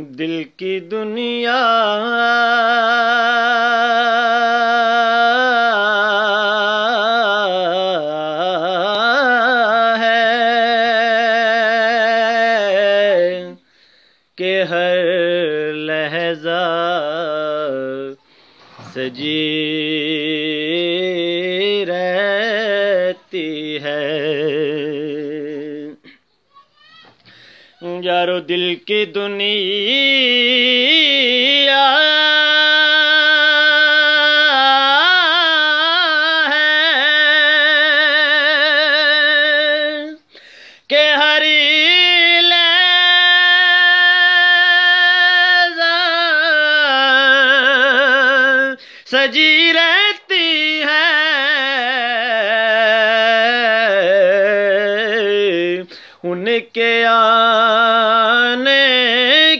دل کی دنیا ہے کہ ہر لحظہ سجی رہتی ہے۔ یارو دل کی دنیا ہے کہ ہر لحظہ سجی رہتی ہے۔ ان کے آنے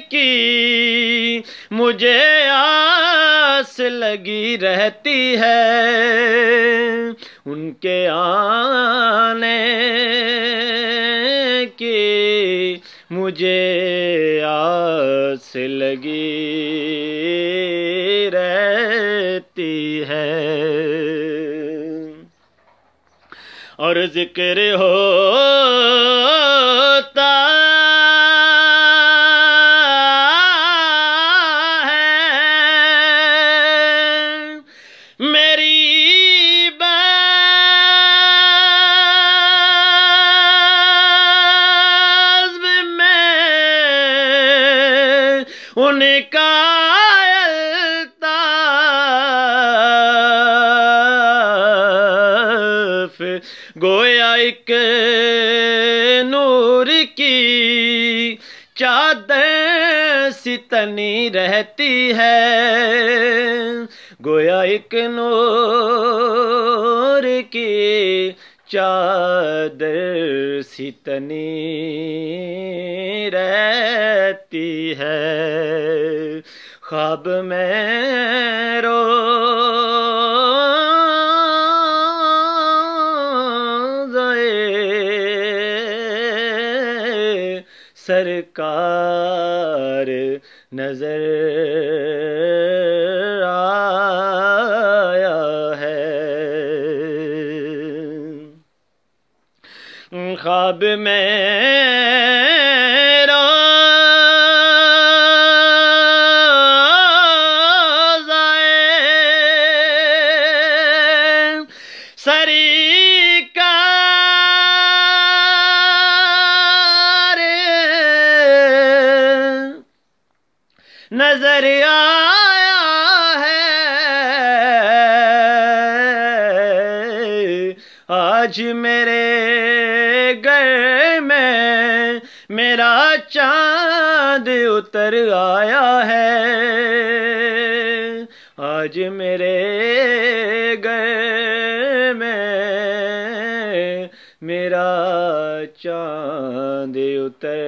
کی مجھے آس لگی رہتی ہے۔ ان کے آنے کی مجھے آس لگی رہتی ہے۔ اور ذکر ہوتا ہے میری بزم میں ان کا الطاف، گویا ایک نور کی چادر سی تنی رہتی ہے۔ گویا ایک نور کی چادر سی تنی رہتی ہے۔ خواب میں سرکار نظر آیا ہے۔ خواب میں نظر آیا ہے۔ آج میرے گھر میں میرا چاند اتر آیا ہے۔ آج میرے گھر میں میرا چاند اتر